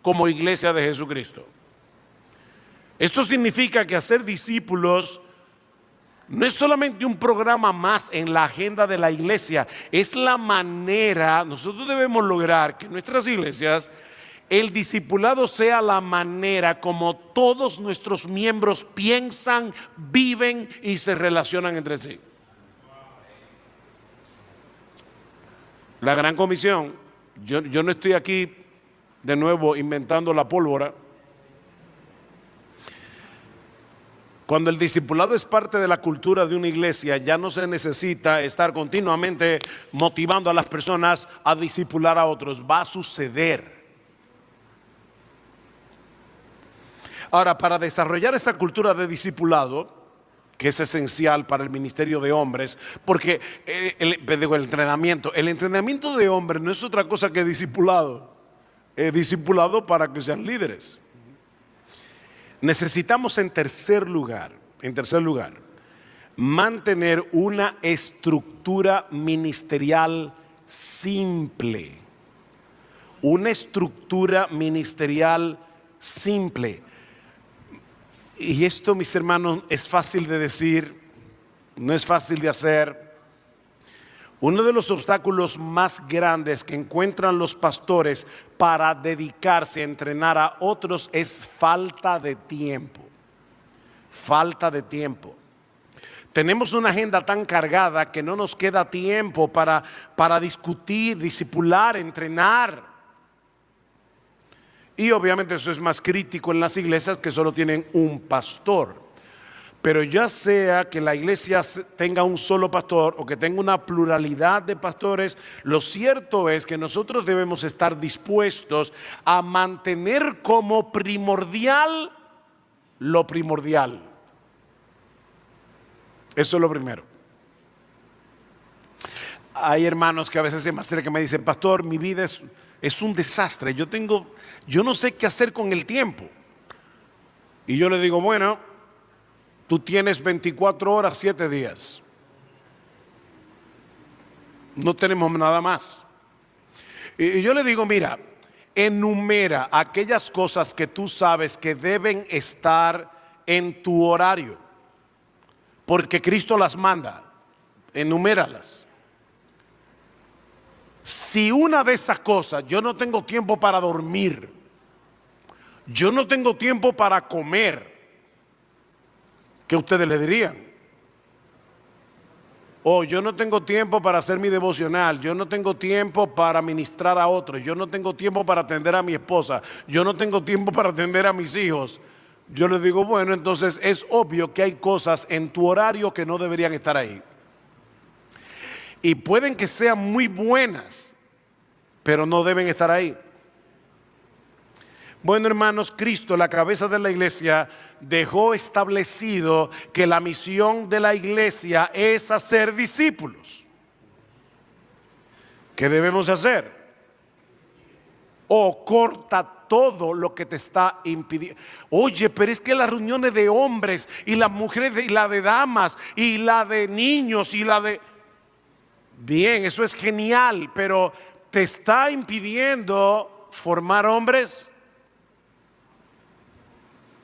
como iglesia de Jesucristo. Esto significa que hacer discípulos no es solamente un programa más en la agenda de la iglesia, es la manera, nosotros debemos lograr que en nuestras iglesias el discipulado sea la manera como todos nuestros miembros piensan, viven y se relacionan entre sí. La Gran Comisión, yo no estoy aquí de nuevo inventando la pólvora. Cuando el discipulado es parte de la cultura de una iglesia, ya no se necesita estar continuamente motivando a las personas a discipular a otros. Va a suceder. Ahora, para desarrollar esa cultura de discipulado, que es esencial para el ministerio de hombres, porque el entrenamiento de hombres no es otra cosa que discipulado. Discipulado para que sean líderes. Necesitamos en tercer lugar, mantener una estructura ministerial simple. Una estructura ministerial simple. Y esto, mis hermanos, es fácil de decir, no es fácil de hacer. Uno de los obstáculos más grandes que encuentran los pastores para dedicarse a entrenar a otros es falta de tiempo. Falta de tiempo. Tenemos una agenda tan cargada que no nos queda tiempo para discutir, discipular, entrenar. Y obviamente eso es más crítico en las iglesias que solo tienen un pastor. Pero ya sea que la iglesia tenga un solo pastor o que tenga una pluralidad de pastores, lo cierto es que nosotros debemos estar dispuestos a mantener como primordial lo primordial. Eso es lo primero. Hay hermanos que a veces se me acercan y me dicen, pastor, mi vida es un desastre. Yo no sé qué hacer con el tiempo. Y yo le digo, bueno, tú tienes 24 horas, 7 días. No tenemos nada más. Y yo le digo, mira, enumera aquellas cosas que tú sabes que deben estar en tu horario, porque Cristo las manda. Enuméralas. Si una de esas cosas, yo no tengo tiempo para dormir, yo no tengo tiempo para comer, ¿qué ustedes le dirían? O yo no tengo tiempo para hacer mi devocional, yo no tengo tiempo para ministrar a otros, yo no tengo tiempo para atender a mi esposa, yo no tengo tiempo para atender a mis hijos. Yo les digo, bueno, entonces es obvio que hay cosas en tu horario que no deberían estar ahí. Y pueden que sean muy buenas, pero no deben estar ahí. Bueno, hermanos, Cristo, la cabeza de la iglesia, dejó establecido que la misión de la iglesia es hacer discípulos. ¿Qué debemos hacer? O corta todo lo que te está impidiendo. Oye, pero es que las reuniones de hombres y las mujeres y la de damas y la de niños y la de... Bien, eso es genial, pero ¿te está impidiendo formar hombres?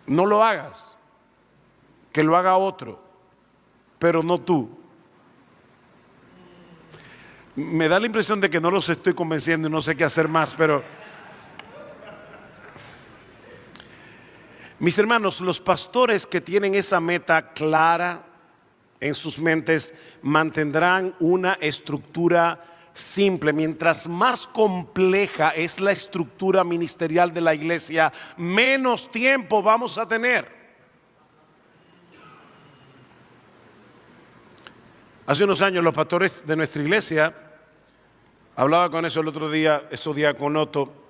No lo hagas, que lo haga otro, pero no tú. Me da la impresión de que no los estoy convenciendo y no sé qué hacer más, pero mis hermanos, los pastores que tienen esa meta clara en sus mentes mantendrán una estructura simple. Mientras más compleja es la estructura ministerial de la iglesia, menos tiempo vamos a tener. Hace unos años los pastores de nuestra iglesia, hablaba con eso el otro día, eso día con Otto,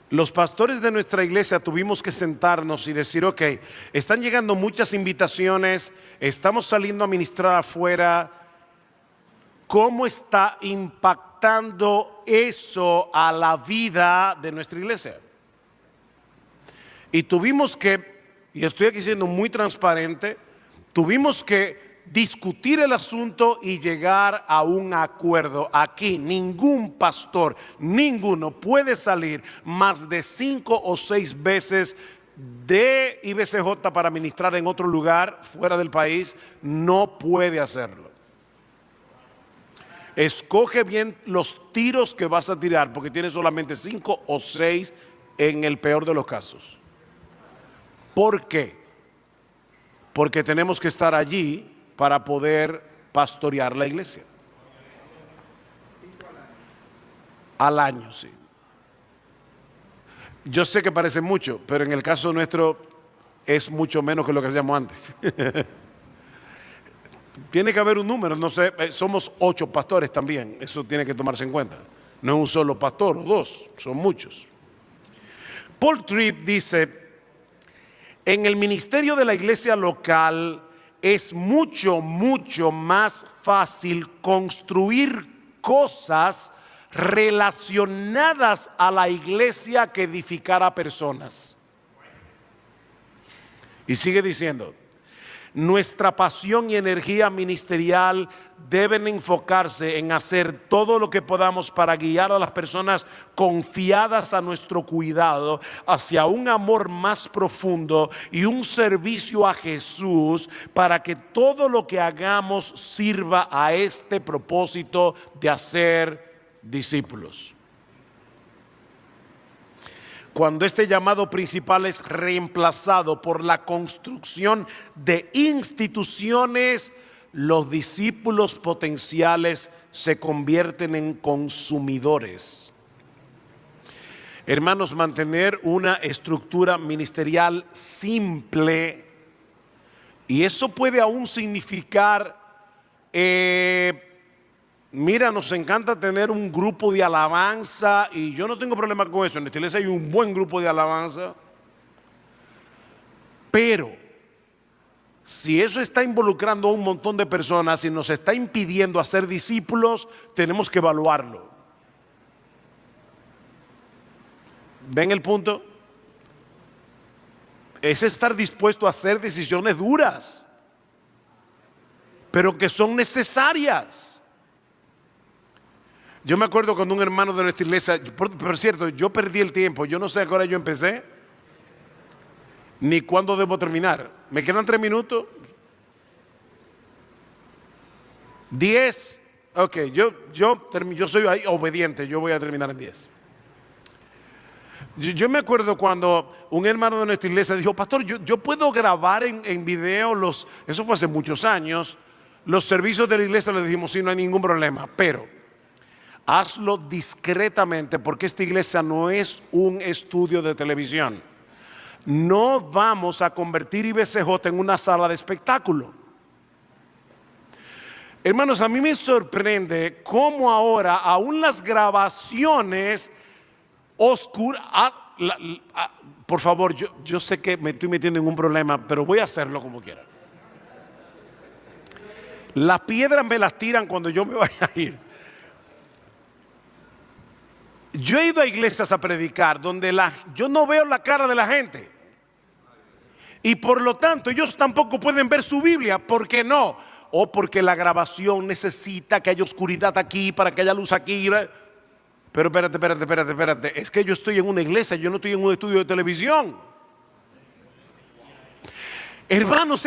los pastores de nuestra iglesia tuvimos que sentarnos y decir, ok, están llegando muchas invitaciones, estamos saliendo a ministrar afuera. ¿Cómo está impactando eso a la vida de nuestra iglesia? Y tuvimos que, y estoy aquí siendo muy transparente, tuvimos que discutir el asunto y llegar a un acuerdo. Aquí ningún pastor, ninguno puede salir más de 5 o 6 veces de IBCJ para ministrar en otro lugar fuera del país. No puede hacerlo. Escoge bien los tiros que vas a tirar, porque tienes solamente 5 o 6 en el peor de los casos. ¿Por qué? Porque tenemos que estar allí para poder pastorear la iglesia. Al año, sí. Yo sé que parece mucho, pero en el caso nuestro es mucho menos que lo que hacíamos antes. Tiene que haber un número, no sé, somos 8 pastores también, eso tiene que tomarse en cuenta. No es un solo pastor o 2, son muchos. Paul Tripp dice, en el ministerio de la iglesia local es mucho más fácil construir cosas relacionadas a la iglesia que edificar a personas. Y sigue diciendo, nuestra pasión y energía ministerial deben enfocarse en hacer todo lo que podamos para guiar a las personas confiadas a nuestro cuidado hacia un amor más profundo y un servicio a Jesús, para que todo lo que hagamos sirva a este propósito de hacer discípulos. Cuando este llamado principal es reemplazado por la construcción de instituciones, los discípulos potenciales se convierten en consumidores. Hermanos, mantener una estructura ministerial simple, y eso puede aún significar, mira, nos encanta tener un grupo de alabanza, y yo no tengo problema con eso. En esta iglesia hay un buen grupo de alabanza. Pero si eso está involucrando a un montón de personas y nos está impidiendo hacer discípulos, tenemos que evaluarlo. ¿Ven el punto? Es estar dispuesto a hacer decisiones duras, pero que son necesarias. Yo me acuerdo cuando un hermano de nuestra iglesia, por cierto, yo perdí el tiempo, yo no sé a qué hora yo empecé, ni cuándo debo terminar. ¿Me quedan 3 minutos? 10. Ok, yo soy ahí obediente, yo voy a terminar en 10. Yo me acuerdo cuando un hermano de nuestra iglesia dijo, pastor, yo puedo grabar en video eso fue hace muchos años, los servicios de la iglesia. Le dijimos, sí, no hay ningún problema, pero hazlo discretamente porque esta iglesia no es un estudio de televisión. No vamos a convertir IBCJ en una sala de espectáculo. Hermanos, a mí me sorprende cómo ahora aún las grabaciones por favor, yo sé que me estoy metiendo en un problema, pero voy a hacerlo como quiera. Las piedras me las tiran cuando yo me vaya a ir. Yo he ido a iglesias a predicar donde yo no veo la cara de la gente. Y por lo tanto ellos tampoco pueden ver su Biblia. ¿Por qué no? O porque la grabación necesita que haya oscuridad aquí para que haya luz aquí. Pero espérate. Es que yo estoy en una iglesia, yo no estoy en un estudio de televisión. Hermanos,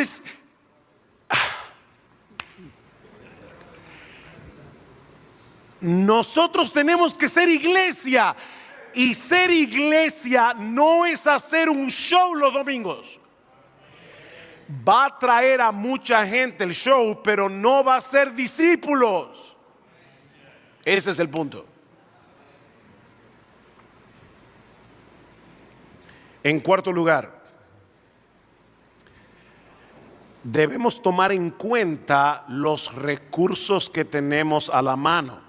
nosotros tenemos que ser iglesia. Y ser iglesia no es hacer un show los domingos. Va a traer a mucha gente el show, pero no va a ser discípulos. Ese es el punto. En cuarto lugar, debemos tomar en cuenta los recursos que tenemos a la mano.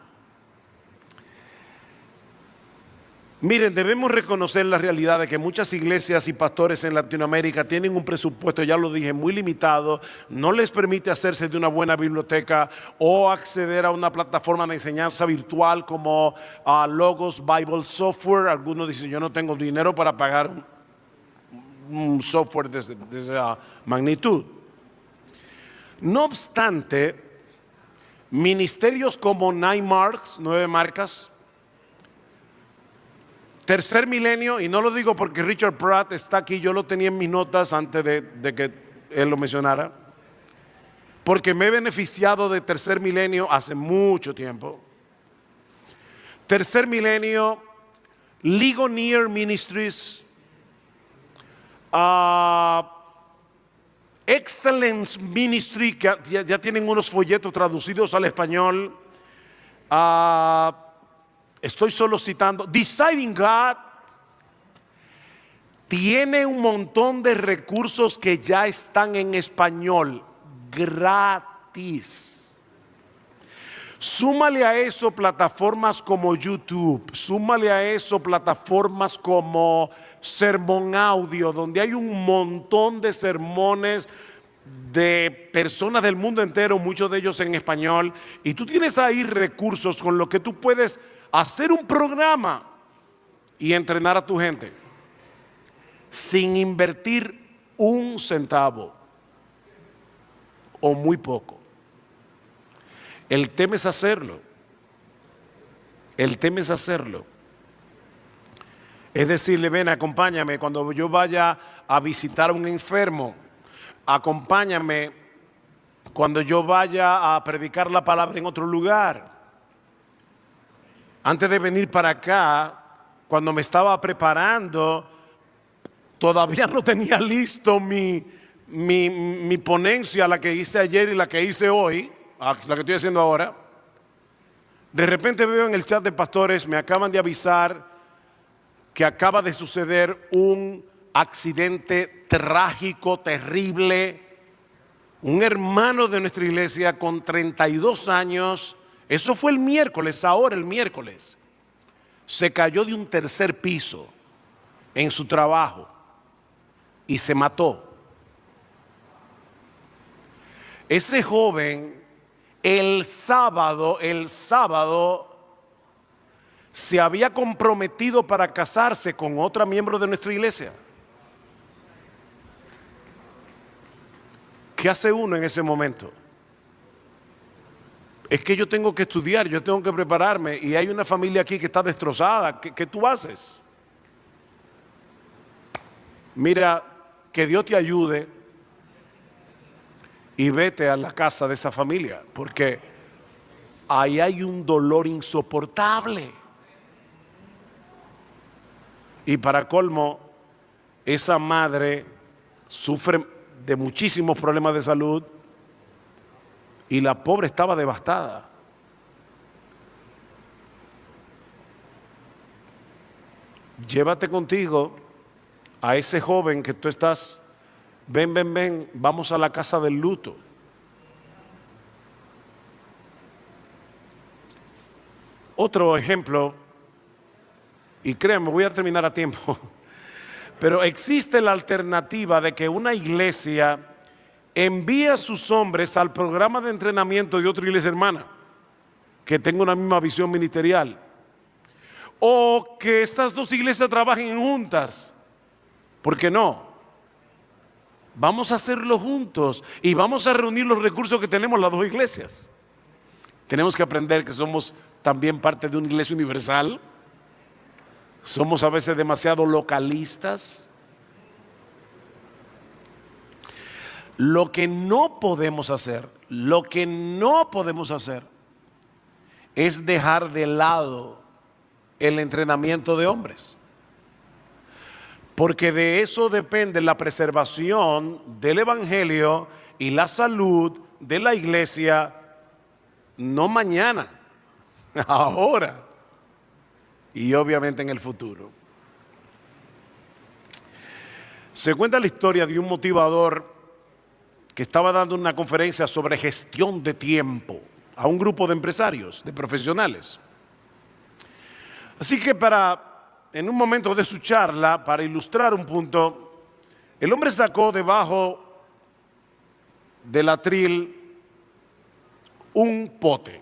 Miren, debemos reconocer la realidad de que muchas iglesias y pastores en Latinoamérica tienen un presupuesto, ya lo dije, muy limitado. No les permite hacerse de una buena biblioteca o acceder a una plataforma de enseñanza virtual como Logos Bible Software. Algunos dicen, yo no tengo dinero para pagar un software de esa magnitud. No obstante, ministerios como 9 marcas, Tercer Milenio, y no lo digo porque Richard Pratt está aquí, yo lo tenía en mis notas antes de que él lo mencionara, porque me he beneficiado de Tercer Milenio hace mucho tiempo. Tercer Milenio, Ligonier Ministries, Excellence Ministry, que ya tienen unos folletos traducidos al español. Estoy solo citando. Deciding God tiene un montón de recursos que ya están en español gratis. Súmale a eso plataformas como YouTube, súmale a eso plataformas como Sermón Audio, donde hay un montón de sermones de personas del mundo entero, muchos de ellos en español, y tú tienes ahí recursos con los que tú puedes hacer un programa y entrenar a tu gente sin invertir un centavo o muy poco. El tema es hacerlo. El tema es hacerlo. Es decirle, ven, acompáñame cuando yo vaya a visitar a un enfermo. Acompáñame cuando yo vaya a predicar la palabra en otro lugar. Antes de venir para acá, cuando me estaba preparando, todavía no tenía listo mi ponencia, la que hice ayer y la que hice hoy, la que estoy haciendo ahora. De repente veo en el chat de pastores, me acaban de avisar que acaba de suceder un accidente trágico, terrible. Un hermano de nuestra iglesia con 32 años, eso fue el miércoles, ahora el miércoles, se cayó de un tercer piso en su trabajo y se mató. Ese joven el sábado se había comprometido para casarse con otra miembro de nuestra iglesia. ¿Qué hace uno en ese momento? Es que yo tengo que estudiar, yo tengo que prepararme y hay una familia aquí que está destrozada. ¿Qué tú haces? Mira, que Dios te ayude y vete a la casa de esa familia, porque ahí hay un dolor insoportable. Y para colmo, esa madre sufre de muchísimos problemas de salud y la pobre estaba devastada. Llévate contigo a ese joven que tú estás, ven, vamos a la casa del luto. Otro ejemplo, y créanme, voy a terminar a tiempo, pero existe la alternativa de que una iglesia envíe a sus hombres al programa de entrenamiento de otra iglesia hermana que tenga una misma visión ministerial, o que esas dos iglesias trabajen juntas. ¿Por qué no? Vamos a hacerlo juntos y vamos a reunir los recursos que tenemos las dos iglesias. Tenemos que aprender que somos también parte de una iglesia universal. Somos a veces demasiado localistas. Lo que no podemos hacer es dejar de lado el entrenamiento de hombres, porque de eso depende la preservación del evangelio y la salud de la iglesia, no mañana, ahora y obviamente en el futuro. Se cuenta la historia de un motivador que estaba dando una conferencia sobre gestión de tiempo a un grupo de empresarios, de profesionales. Así que en un momento de su charla, para ilustrar un punto, el hombre sacó debajo del atril un pote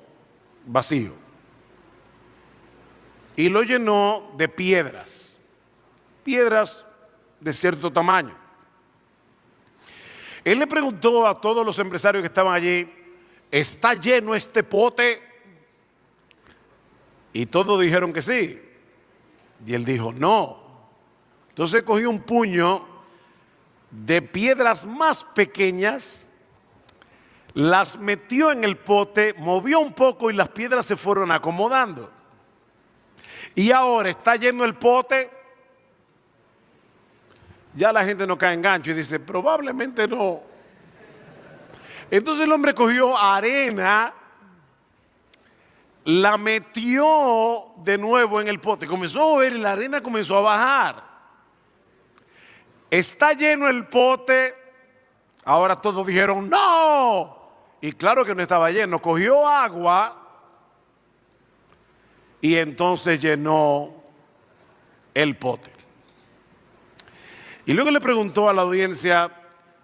vacío y lo llenó de piedras de cierto tamaño. Él le preguntó a todos los empresarios que estaban allí: ¿está lleno este pote? Y todos dijeron que sí. Y él dijo: no. Entonces cogió un puño de piedras más pequeñas, las metió en el pote, movió un poco y las piedras se fueron acomodando. Y ahora está lleno el pote. Ya la gente no cae en gancho y dice: probablemente no. Entonces el hombre cogió arena, la metió de nuevo en el pote, comenzó a mover y la arena comenzó a bajar. Está lleno el pote. Ahora todos dijeron: no. Y claro que no estaba lleno. Cogió agua y entonces llenó el pote. Y luego le preguntó a la audiencia: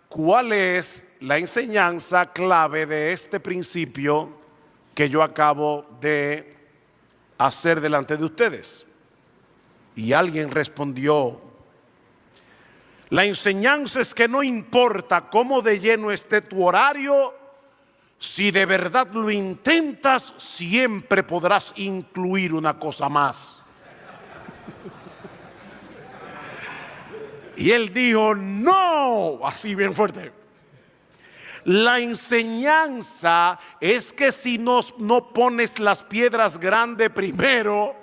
¿cuál es la enseñanza clave de este principio que yo acabo de hacer delante de ustedes? Y alguien respondió: la enseñanza es que no importa cómo de lleno esté tu horario, si de verdad lo intentas, siempre podrás incluir una cosa más. Y él dijo: no, así bien fuerte. La enseñanza es que si no pones las piedras grandes primero,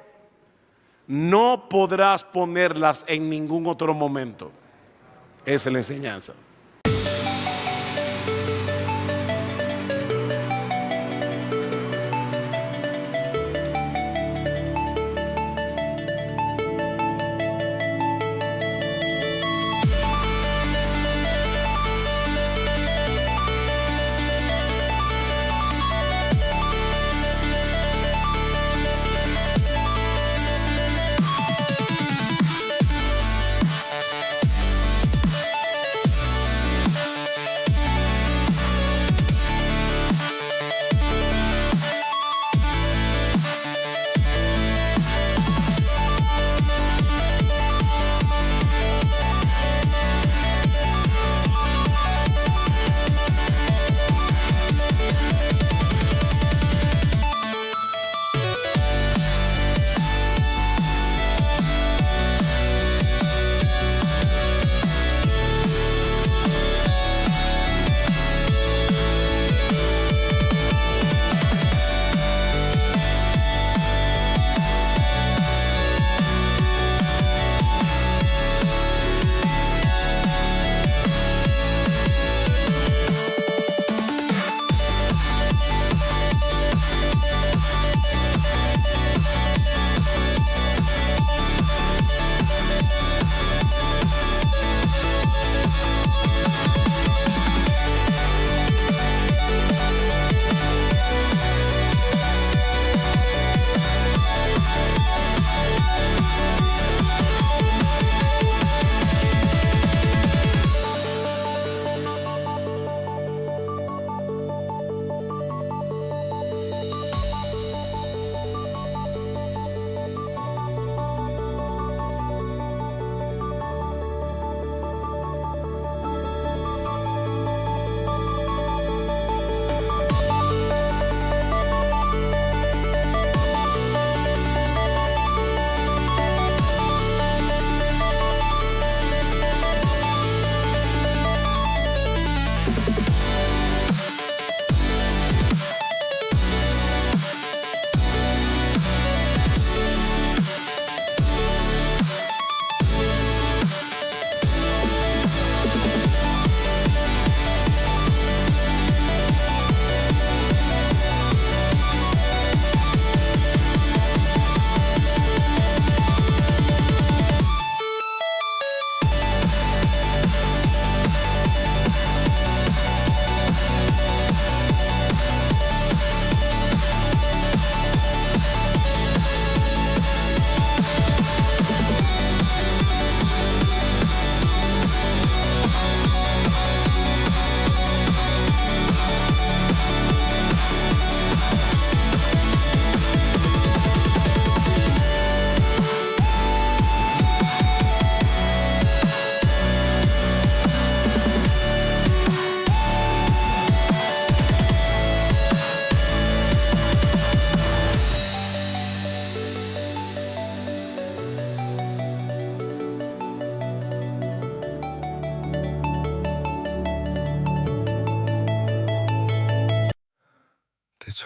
no podrás ponerlas en ningún otro momento. Esa es la enseñanza.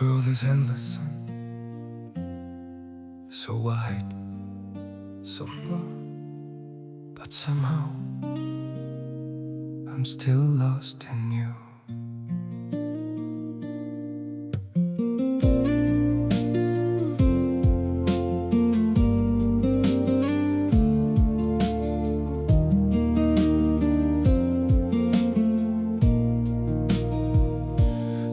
This world is endless, so wide, so broad, but somehow I'm still lost in you.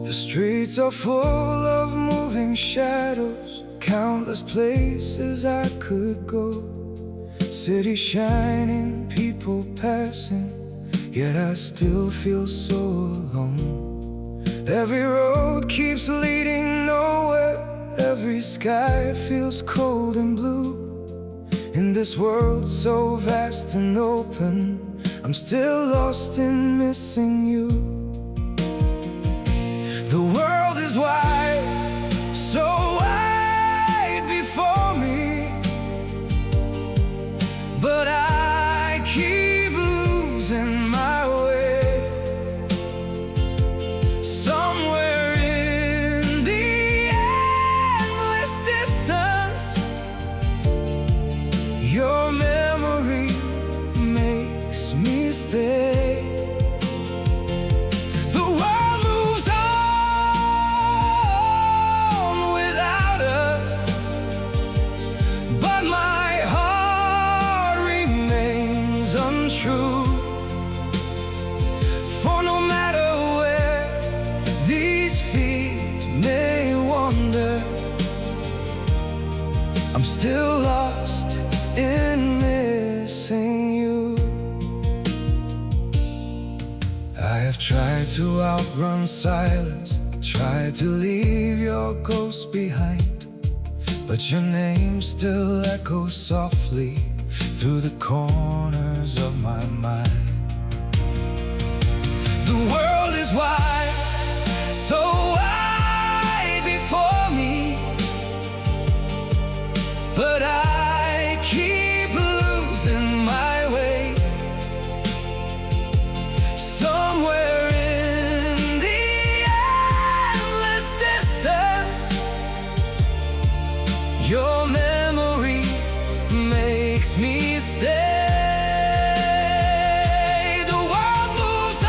The streets are full of moving shadows, countless places I could go. City shining, people passing, yet I still feel so alone. Every road keeps leading nowhere, every sky feels cold and blue. In this world so vast and open, I'm still lost in missing you. The world is wide, so wide before me, but I keep losing my way. Somewhere in the endless distance, your memory makes me stay. True, for no matter where these feet may wander, I'm still lost in missing you. I have tried to outrun silence, tried to leave your ghost behind, but your name still echoes softly through the corners of my mind. The world is wide, so wide before me, but I keep losing my way. Somewhere in the endless distance, your memory makes me stay. The world moves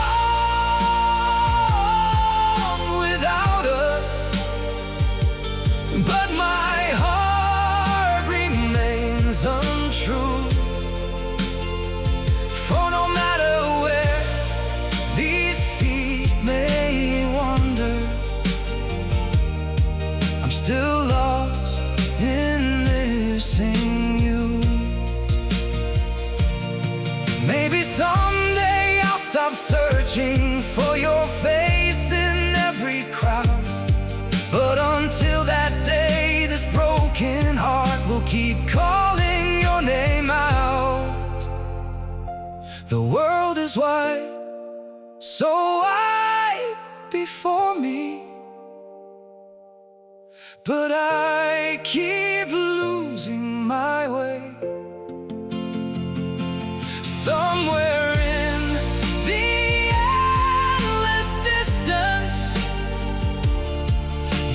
on without us, but my heart remains untrue. For no matter where these feet may wander, I'm still lost in missing you. Maybe someday I'll stop searching for your face in every crowd, but until that day, this broken heart will keep calling your name out. The world is wide, so wide before me, but I keep losing my way. Somewhere in the endless distance,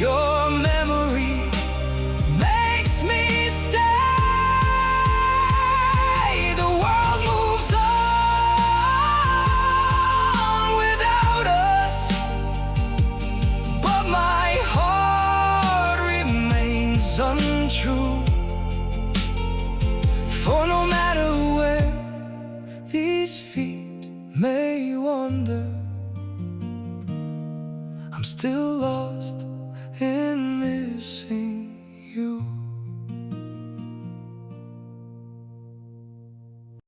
your memory makes me stay. The world moves on without us, but my heart remains untrue. For no matter where these feet may wander, I'm still lost in missing you.